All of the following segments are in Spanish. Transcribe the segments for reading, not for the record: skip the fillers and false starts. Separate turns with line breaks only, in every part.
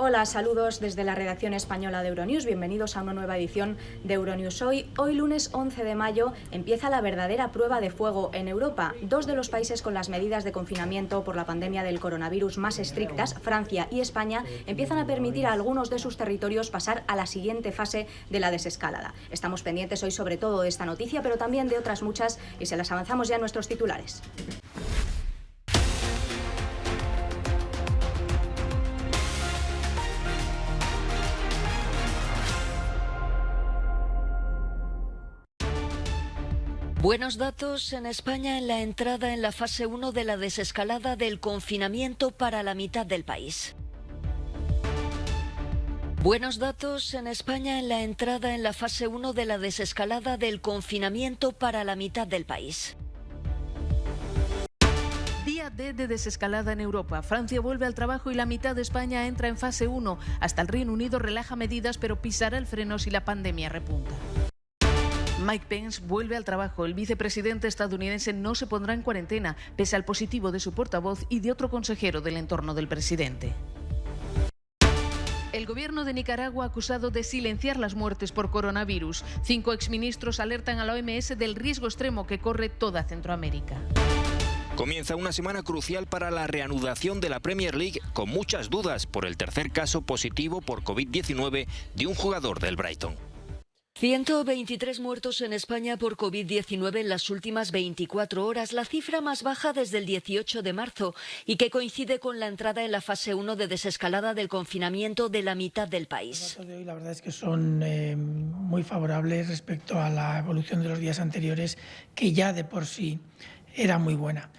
Hola, saludos desde la redacción española de Euronews. Bienvenidos a una nueva edición de Euronews Hoy. Hoy, lunes 11 de mayo, empieza la verdadera prueba de fuego en Europa. Dos de los países con las medidas de confinamiento por la pandemia del coronavirus más estrictas, Francia y España, empiezan a permitir a algunos de sus territorios pasar a la siguiente fase de la desescalada. Estamos pendientes hoy sobre todo de esta noticia, pero también de otras muchas, y se las avanzamos ya en nuestros titulares.
Buenos datos en España en la entrada en la fase 1 de la desescalada del confinamiento para la mitad del país. Buenos datos en España en la entrada en la fase 1 de la desescalada del confinamiento para la mitad del país.
Día D de desescalada en Europa. Francia vuelve al trabajo y la mitad de España entra en fase 1. Hasta el Reino Unido relaja medidas, pero pisará el freno si la pandemia repunta. Mike Pence vuelve al trabajo. El vicepresidente estadounidense no se pondrá en cuarentena, pese al positivo de su portavoz y de otro consejero del entorno del presidente. El gobierno de Nicaragua ha acusado de silenciar las muertes por coronavirus. 5 exministros alertan a la OMS del riesgo extremo que corre toda Centroamérica.
Comienza una semana crucial para la reanudación de la Premier League, con muchas dudas por el tercer caso positivo por COVID-19 de un jugador del Brighton.
123 muertos en España por COVID-19 en las últimas 24 horas, la cifra más baja desde el 18 de marzo y que coincide con la entrada en la fase 1 de desescalada del confinamiento de la mitad del país.
Los datos de hoy, la verdad es que son muy favorables respecto a la evolución de los días anteriores, que ya de por sí era muy buena.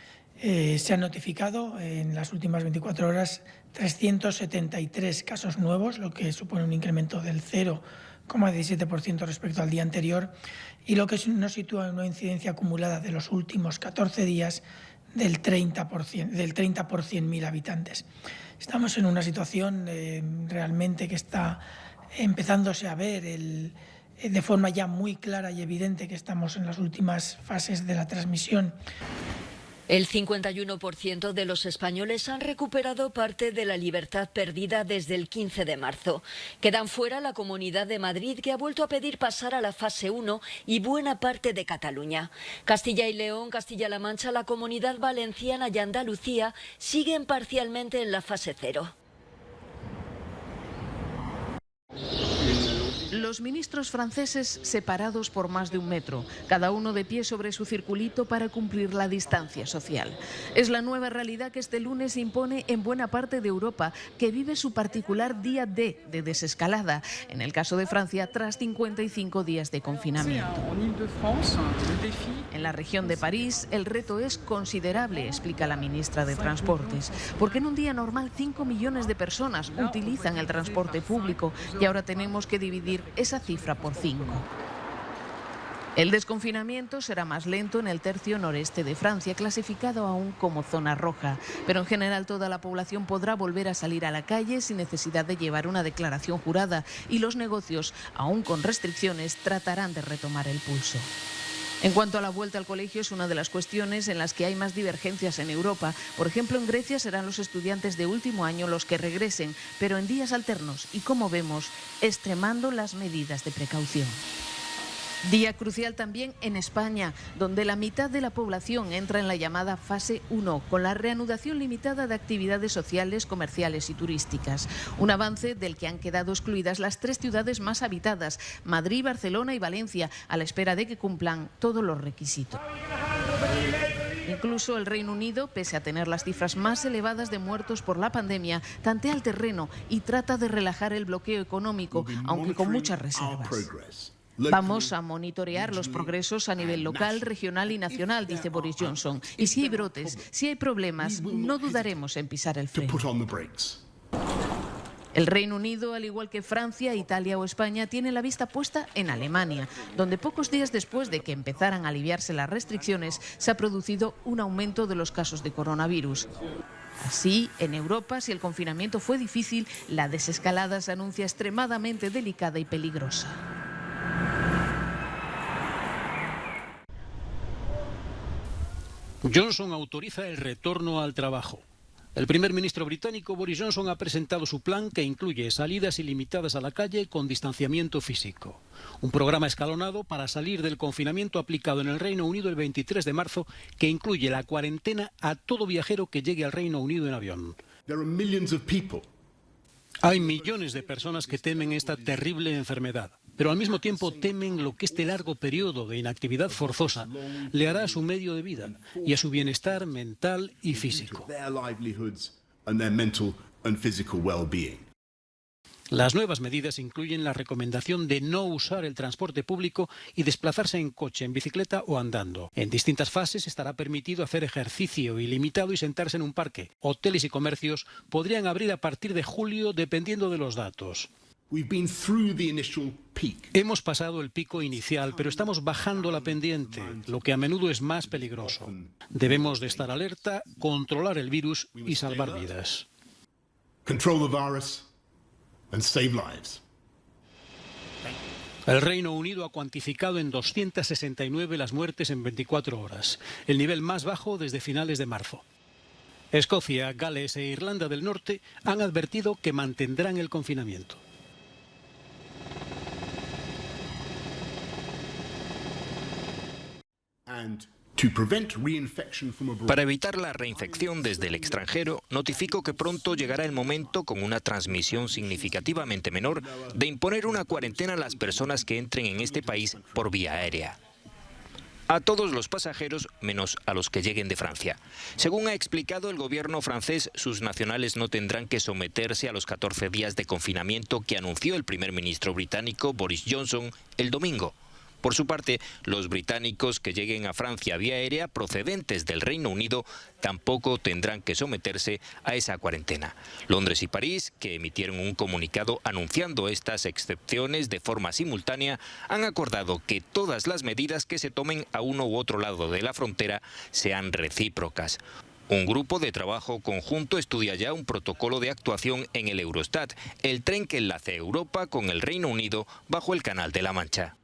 Se han notificado en las últimas 24 horas 373 casos nuevos, lo que supone un incremento del 0,17% respecto al día anterior, y lo que nos sitúa en una incidencia acumulada de los últimos 14 días del 30 por 100.000 habitantes. Estamos en una situación realmente que está empezándose a ver de forma ya muy clara y evidente que estamos en las últimas fases de la transmisión.
El 51% de los españoles han recuperado parte de la libertad perdida desde el 15 de marzo. Quedan fuera la Comunidad de Madrid, que ha vuelto a pedir pasar a la fase 1, y buena parte de Cataluña. Castilla y León, Castilla-La Mancha, la Comunidad Valenciana y Andalucía siguen parcialmente en la fase 0.
Los ministros franceses separados por más de 1 metro, cada uno de pie sobre su circulito para cumplir la distancia social. Es la nueva realidad que este lunes impone en buena parte de Europa, que vive su particular día D de desescalada, en el caso de Francia, tras 55 días de confinamiento. En la región de París, el reto es considerable, explica la ministra de Transportes, porque en un día normal 5 millones de personas utilizan el transporte público y ahora tenemos que dividir esa cifra por 5. El desconfinamiento será más lento en el tercio noreste de Francia, clasificado aún como zona roja, pero en general toda la población podrá volver a salir a la calle sin necesidad de llevar una declaración jurada, y los negocios, aún con restricciones, tratarán de retomar el pulso. En cuanto a la vuelta al colegio, es una de las cuestiones en las que hay más divergencias en Europa. Por ejemplo, en Grecia serán los estudiantes de último año los que regresen, pero en días alternos y, como vemos, extremando las medidas de precaución. Día crucial también en España, donde la mitad de la población entra en la llamada fase 1, con la reanudación limitada de actividades sociales, comerciales y turísticas. Un avance del que han quedado excluidas las 3 ciudades más habitadas, Madrid, Barcelona y Valencia, a la espera de que cumplan todos los requisitos. Incluso el Reino Unido, pese a tener las cifras más elevadas de muertos por la pandemia, tantea el terreno y trata de relajar el bloqueo económico, aunque con muchas reservas. Vamos a monitorear los progresos a nivel local, regional y nacional, dice Boris Johnson. Y si hay brotes, si hay problemas, no dudaremos en pisar el freno. El Reino Unido, al igual que Francia, Italia o España, tiene la vista puesta en Alemania, donde pocos días después de que empezaran a aliviarse las restricciones, se ha producido un aumento de los casos de coronavirus. Así, en Europa, si el confinamiento fue difícil, la desescalada se anuncia extremadamente delicada y peligrosa.
Johnson autoriza el retorno al trabajo. El primer ministro británico Boris Johnson ha presentado su plan que incluye salidas ilimitadas a la calle con distanciamiento físico. Un programa escalonado para salir del confinamiento aplicado en el Reino Unido el 23 de marzo que incluye la cuarentena a todo viajero que llegue al Reino Unido en avión. Hay millones de personas que temen esta terrible enfermedad, pero al mismo tiempo temen lo que este largo periodo de inactividad forzosa le hará a su medio de vida y a su bienestar mental y físico. Las nuevas medidas incluyen la recomendación de no usar el transporte público y desplazarse en coche, en bicicleta o andando. En distintas fases estará permitido hacer ejercicio ilimitado y sentarse en un parque. Hoteles y comercios podrían abrir a partir de julio dependiendo de los datos. Hemos pasado el pico inicial, pero estamos bajando la pendiente, lo que a menudo es más peligroso. Debemos de estar alerta, controlar el virus y salvar vidas. El Reino Unido ha cuantificado en 269 las muertes en 24 horas, el nivel más bajo desde finales de marzo. Escocia, Gales e Irlanda del Norte han advertido que mantendrán el confinamiento.
Para evitar la reinfección desde el extranjero, notifico que pronto llegará el momento, con una transmisión significativamente menor, de imponer una cuarentena a las personas que entren en este país por vía aérea. A todos los pasajeros, menos a los que lleguen de Francia. Según ha explicado el gobierno francés, sus nacionales no tendrán que someterse a los 14 días de confinamiento que anunció el primer ministro británico Boris Johnson el domingo. Por su parte, los británicos que lleguen a Francia vía aérea procedentes del Reino Unido tampoco tendrán que someterse a esa cuarentena. Londres y París, que emitieron un comunicado anunciando estas excepciones de forma simultánea, han acordado que todas las medidas que se tomen a uno u otro lado de la frontera sean recíprocas. Un grupo de trabajo conjunto estudia ya un protocolo de actuación en el Eurostat, el tren que enlace Europa con el Reino Unido bajo el Canal de la Mancha.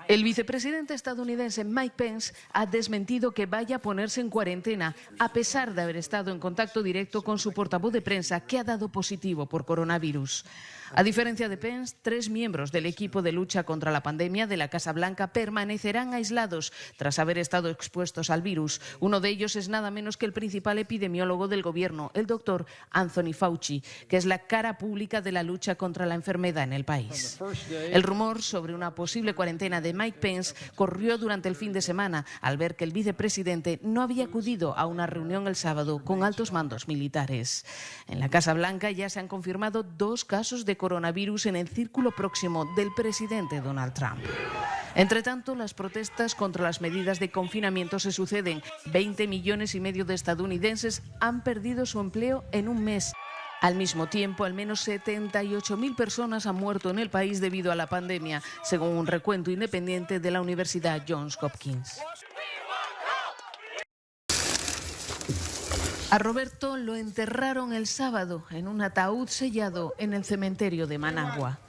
El vicepresidente estadounidense Mike Pence ha desmentido que vaya a ponerse en cuarentena, a pesar de haber estado en contacto directo con su portavoz de prensa, que ha dado positivo por coronavirus. A diferencia de Pence, 3 miembros del equipo de lucha contra la pandemia de la Casa Blanca permanecerán aislados tras haber estado expuestos al virus. Uno de ellos es nada menos que el principal epidemiólogo del gobierno, el doctor Anthony Fauci, que es la cara pública de la lucha contra la enfermedad en el país. El rumor sobre una posible cuarentena de Mike Pence corrió durante el fin de semana, al ver que el vicepresidente no había acudido a una reunión el sábado con altos mandos militares. En la Casa Blanca ya se han confirmado 2 casos de coronavirus en el círculo próximo del presidente Donald Trump. Entre tanto, las protestas contra las medidas de confinamiento se suceden. 20,5 millones de estadounidenses han perdido su empleo en un mes. Al mismo tiempo, al menos 78.000 personas han muerto en el país debido a la pandemia, según un recuento independiente de la Universidad Johns Hopkins. A Roberto lo enterraron el sábado en un ataúd sellado en el cementerio de Managua.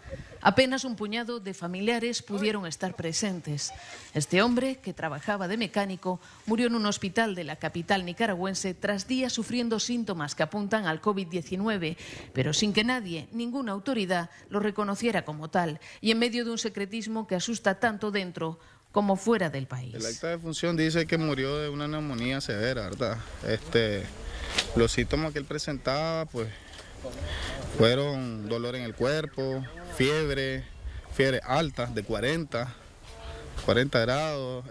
Apenas un puñado de familiares pudieron estar presentes. Este hombre, que trabajaba de mecánico, murió en un hospital de la capital nicaragüense tras días sufriendo síntomas que apuntan al COVID-19, pero sin que nadie, ninguna autoridad, lo reconociera como tal, y en medio de un secretismo que asusta tanto dentro como fuera del país.
El acta de función dice que murió de una neumonía severa, ¿verdad? Los síntomas que él presentaba, pues, fueron dolor en el cuerpo, fiebre alta de 40 grados,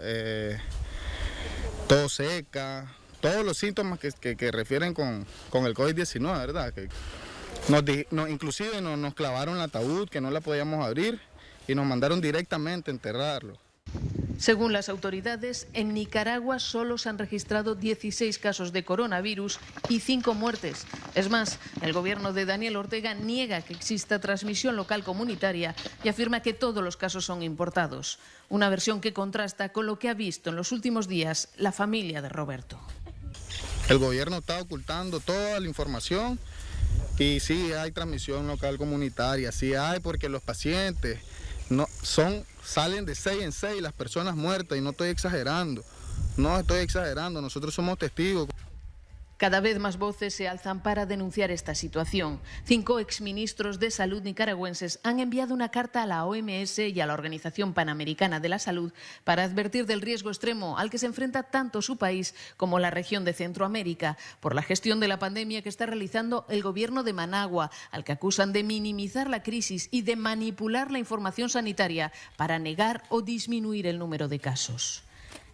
tos seca, todos los síntomas que refieren con el COVID-19, ¿verdad? Inclusive nos clavaron el ataúd, que no la podíamos abrir, y nos mandaron directamente a enterrarlo.
Según las autoridades, en Nicaragua solo se han registrado 16 casos de coronavirus y 5 muertes. Es más, el gobierno de Daniel Ortega niega que exista transmisión local comunitaria y afirma que todos los casos son importados. Una versión que contrasta con lo que ha visto en los últimos días la familia de Roberto.
El gobierno está ocultando toda la información y sí hay transmisión local comunitaria, sí hay, porque los pacientes salen de 6 en 6 las personas muertas, y no estoy exagerando. No estoy exagerando, nosotros somos testigos.
Cada vez más voces se alzan para denunciar esta situación. 5 exministros de Salud nicaragüenses han enviado una carta a la OMS y a la Organización Panamericana de la Salud para advertir del riesgo extremo al que se enfrenta tanto su país como la región de Centroamérica por la gestión de la pandemia que está realizando el gobierno de Managua, al que acusan de minimizar la crisis y de manipular la información sanitaria para negar o disminuir el número de casos.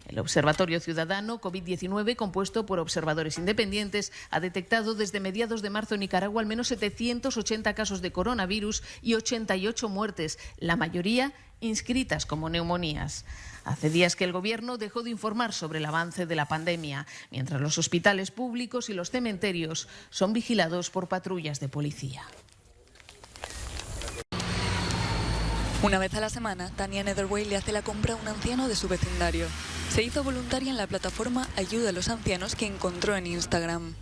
El Observatorio Ciudadano COVID-19, compuesto por observadores independientes, ha detectado desde mediados de marzo en Nicaragua al menos 780 casos de coronavirus y 88 muertes, la mayoría inscritas como neumonías. Hace días que el Gobierno dejó de informar sobre el avance de la pandemia, mientras los hospitales públicos y los cementerios son vigilados por patrullas de policía.
Una vez a la semana, Tania Netherway le hace la compra a un anciano de su vecindario. Se hizo voluntaria en la plataforma Ayuda a los Ancianos que encontró en Instagram.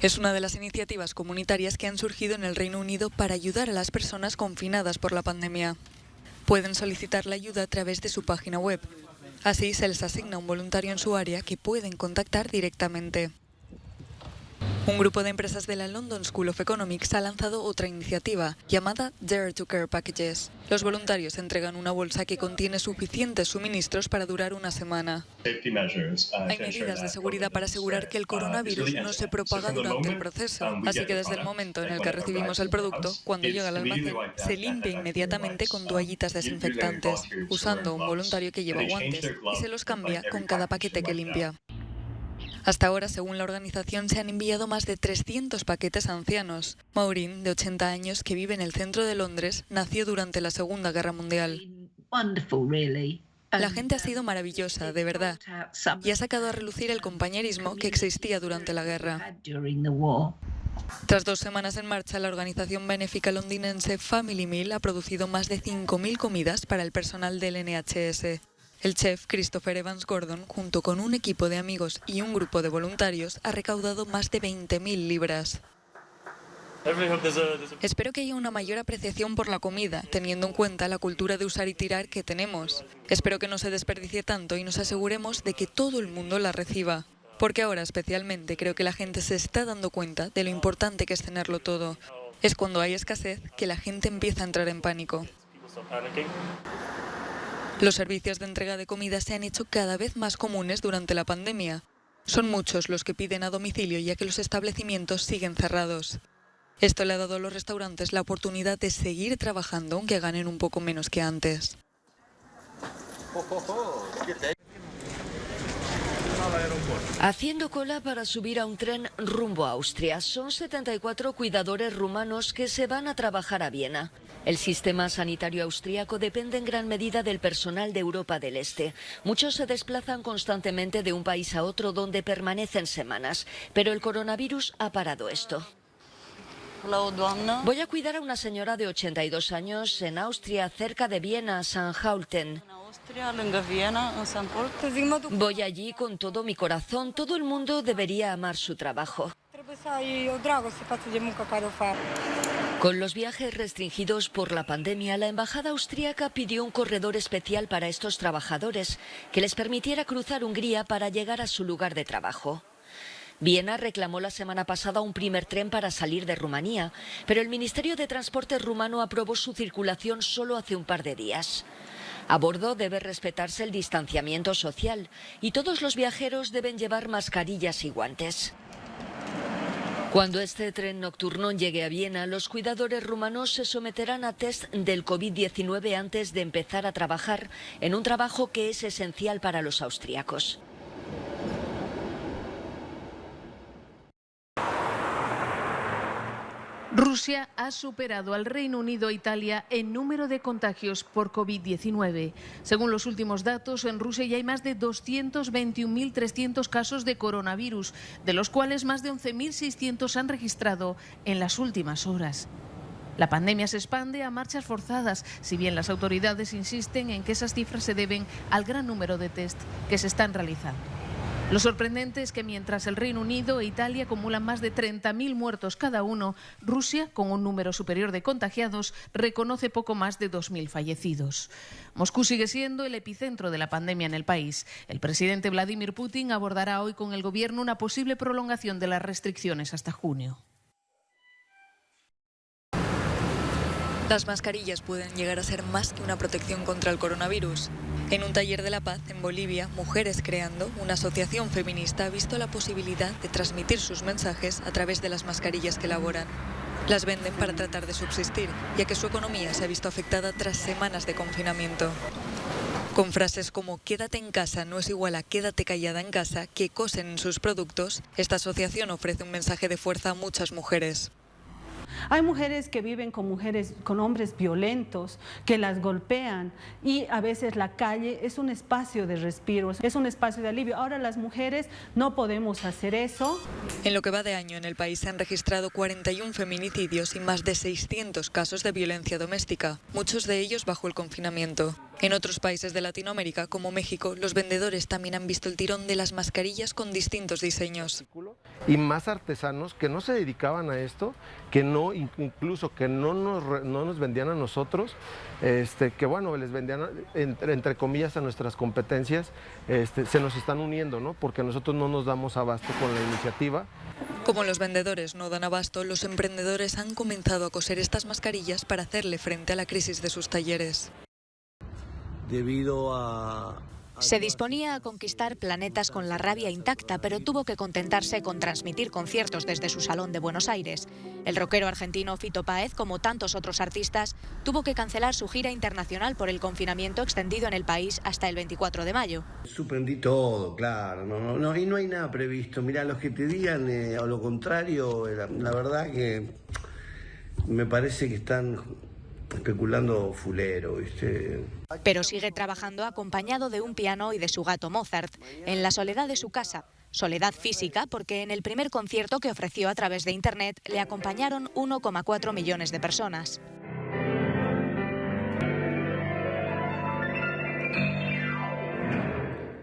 Es una de las iniciativas comunitarias que han surgido en el Reino Unido para ayudar a las personas confinadas por la pandemia. Pueden solicitar la ayuda a través de su página web. Así se les asigna un voluntario en su área que pueden contactar directamente. Un grupo de empresas de la London School of Economics ha lanzado otra iniciativa llamada Dare to Care Packages. Los voluntarios entregan una bolsa que contiene suficientes suministros para durar una semana. Hay medidas de seguridad para asegurar que el coronavirus no se propaga durante el proceso, así que desde el momento en el que recibimos el producto, cuando llega al almacén, se limpia inmediatamente con toallitas desinfectantes, usando un voluntario que lleva guantes y se los cambia con cada paquete que limpia. Hasta ahora, según la organización, se han enviado más de 300 paquetes a ancianos. Maureen, de 80 años, que vive en el centro de Londres, nació durante la Segunda Guerra Mundial. La gente ha sido maravillosa, de verdad, y ha sacado a relucir el compañerismo que existía durante la guerra. Tras 2 semanas en marcha, la organización benéfica londinense Family Meal ha producido más de 5.000 comidas para el personal del NHS. El chef Christopher Evans Gordon, junto con un equipo de amigos y un grupo de voluntarios, ha recaudado más de 20.000 libras. Espero que haya una mayor apreciación por la comida, teniendo en cuenta la cultura de usar y tirar que tenemos. Espero que no se desperdicie tanto y nos aseguremos de que todo el mundo la reciba. Porque ahora especialmente creo que la gente se está dando cuenta de lo importante que es tenerlo todo. Es cuando hay escasez que la gente empieza a entrar en pánico. Los servicios de entrega de comida se han hecho cada vez más comunes durante la pandemia. Son muchos los que piden a domicilio ya que los establecimientos siguen cerrados. Esto le ha dado a los restaurantes la oportunidad de seguir trabajando aunque ganen un poco menos que antes.
Haciendo cola para subir a un tren rumbo a Austria. Son 74 cuidadores rumanos que se van a trabajar a Viena. El sistema sanitario austríaco depende en gran medida del personal de Europa del Este. Muchos se desplazan constantemente de un país a otro donde permanecen semanas, pero el coronavirus ha parado esto. Voy a cuidar a una señora de 82 años en Austria, cerca de Viena, Sandhausen. Voy allí con todo mi corazón. Todo el mundo debería amar su trabajo. Con los viajes restringidos por la pandemia, la embajada austríaca pidió un corredor especial para estos trabajadores que les permitiera cruzar Hungría para llegar a su lugar de trabajo. Viena reclamó la semana pasada un primer tren para salir de Rumanía, pero el Ministerio de Transportes rumano aprobó su circulación solo hace un par de días. A bordo debe respetarse el distanciamiento social y todos los viajeros deben llevar mascarillas y guantes. Cuando este tren nocturno llegue a Viena, los cuidadores rumanos se someterán a test del COVID-19 antes de empezar a trabajar en un trabajo que es esencial para los austríacos.
Rusia ha superado al Reino Unido e Italia en número de contagios por COVID-19. Según los últimos datos, en Rusia ya hay más de 221.300 casos de coronavirus, de los cuales más de 11.600 han registrado en las últimas horas. La pandemia se expande a marchas forzadas, si bien las autoridades insisten en que esas cifras se deben al gran número de test que se están realizando. Lo sorprendente es que mientras el Reino Unido e Italia acumulan más de 30.000 muertos cada uno, Rusia, con un número superior de contagiados, reconoce poco más de 2.000 fallecidos. Moscú sigue siendo el epicentro de la pandemia en el país. El presidente Vladimir Putin abordará hoy con el gobierno una posible prolongación de las restricciones hasta junio.
Las mascarillas pueden llegar a ser más que una protección contra el coronavirus. En un taller de la paz en Bolivia, Mujeres Creando, una asociación feminista, ha visto la posibilidad de transmitir sus mensajes a través de las mascarillas que elaboran. Las venden para tratar de subsistir, ya que su economía se ha visto afectada tras semanas de confinamiento. Con frases como "quédate en casa no es igual a quédate callada en casa", que cosen en sus productos, esta asociación ofrece un mensaje de fuerza a muchas mujeres.
Hay mujeres que viven con hombres violentos, que las golpean, y a veces la calle es un espacio de respiro, es un espacio de alivio. Ahora las mujeres no podemos hacer eso.
En lo que va de año en el país se han registrado 41 feminicidios y más de 600 casos de violencia doméstica, muchos de ellos bajo el confinamiento. En otros países de Latinoamérica, como México, los vendedores también han visto el tirón de las mascarillas con distintos diseños.
Y más artesanos que no se dedicaban a esto, que no, incluso que no nos vendían a nosotros, que bueno, les vendían entre comillas a nuestras competencias, se nos están uniendo, ¿no? Porque nosotros no nos damos abasto con la iniciativa.
Como los vendedores no dan abasto, los emprendedores han comenzado a coser estas mascarillas para hacerle frente a la crisis de sus talleres.
Se disponía a conquistar planetas con la rabia intacta, pero tuvo que contentarse con transmitir conciertos desde su salón de Buenos Aires. El rockero argentino Fito Páez, como tantos otros artistas, tuvo que cancelar su gira internacional por el confinamiento extendido en el país hasta el 24 de mayo.
Suspendí todo, claro, y no hay nada previsto. Mirá, los que te digan o lo contrario, la verdad que me parece que están especulando fulero, ¿viste?
Pero sigue trabajando acompañado de un piano y de su gato Mozart, en la soledad de su casa. Soledad física porque en el primer concierto que ofreció a través de Internet le acompañaron 1,4 millones de personas.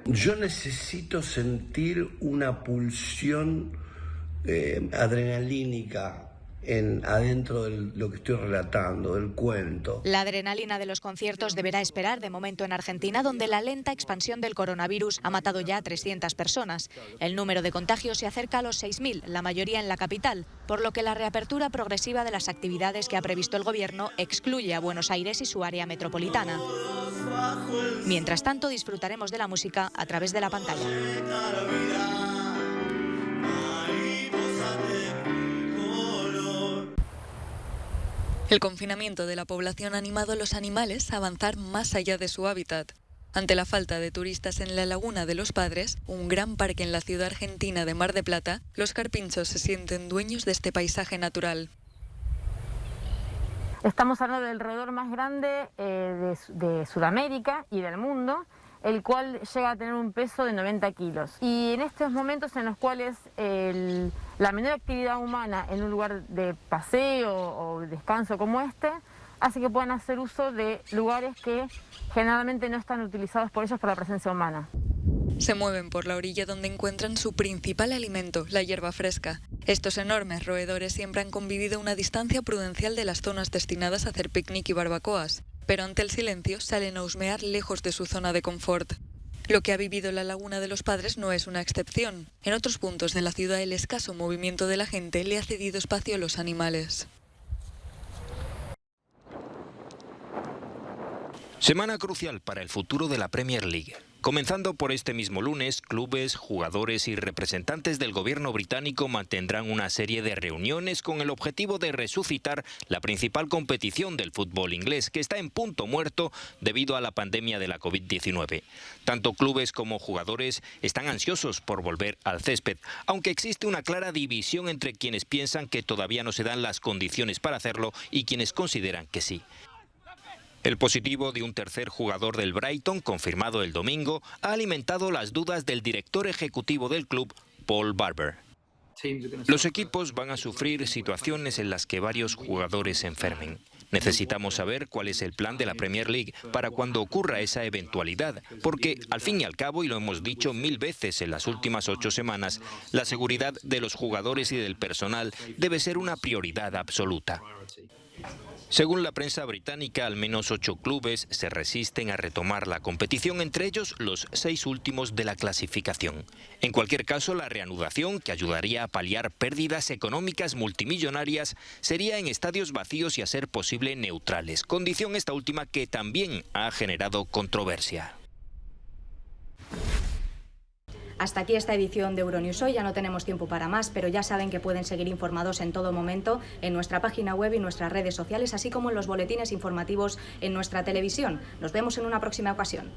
Yo necesito sentir una pulsión adrenalínica adentro de lo que estoy relatando, del cuento.
La adrenalina de los conciertos deberá esperar de momento en Argentina, donde la lenta expansión del coronavirus ha matado ya a 300 personas. El número de contagios se acerca a los 6.000, la mayoría en la capital, por lo que la reapertura progresiva de las actividades que ha previsto el gobierno excluye a Buenos Aires y su área metropolitana. Mientras tanto, disfrutaremos de la música a través de la pantalla.
El confinamiento de la población ha animado a los animales a avanzar más allá de su hábitat. Ante la falta de turistas en la Laguna de los Padres, un gran parque en la ciudad argentina de Mar del Plata, los carpinchos se sienten dueños de este paisaje natural.
Estamos hablando del roedor más grande de Sudamérica y del mundo, el cual llega a tener un peso de 90 kilos. Y en estos momentos en los cuales la menor actividad humana en un lugar de paseo o descanso como este, hace que puedan hacer uso de lugares que generalmente no están utilizados por ellos por la presencia humana.
Se mueven por la orilla donde encuentran su principal alimento, la hierba fresca. Estos enormes roedores siempre han convivido a una distancia prudencial de las zonas destinadas a hacer picnic y barbacoas, pero ante el silencio salen a husmear lejos de su zona de confort. Lo que ha vivido la Laguna de los Padres no es una excepción. En otros puntos de la ciudad el escaso movimiento de la gente le ha cedido espacio a los animales.
Semana crucial para el futuro de la Premier League. Comenzando por este mismo lunes, clubes, jugadores y representantes del gobierno británico mantendrán una serie de reuniones con el objetivo de resucitar la principal competición del fútbol inglés, que está en punto muerto debido a la pandemia de la COVID-19. Tanto clubes como jugadores están ansiosos por volver al césped, aunque existe una clara división entre quienes piensan que todavía no se dan las condiciones para hacerlo y quienes consideran que sí. El positivo de un tercer jugador del Brighton, confirmado el domingo, ha alimentado las dudas del director ejecutivo del club, Paul Barber. Los equipos van a sufrir situaciones en las que varios jugadores se enfermen. Necesitamos saber cuál es el plan de la Premier League para cuando ocurra esa eventualidad, porque al fin y al cabo, y lo hemos dicho 1000 veces en las últimas 8 semanas, la seguridad de los jugadores y del personal debe ser una prioridad absoluta. Según la prensa británica, al menos 8 clubes se resisten a retomar la competición, entre ellos los 6 últimos de la clasificación. En cualquier caso, la reanudación, que ayudaría a paliar pérdidas económicas multimillonarias, sería en estadios vacíos y, a ser posible, neutrales, condición esta última que también ha generado controversia.
Hasta aquí esta edición de Euronews Hoy. Ya no tenemos tiempo para más, pero ya saben que pueden seguir informados en todo momento en nuestra página web y nuestras redes sociales, así como en los boletines informativos en nuestra televisión. Nos vemos en una próxima ocasión.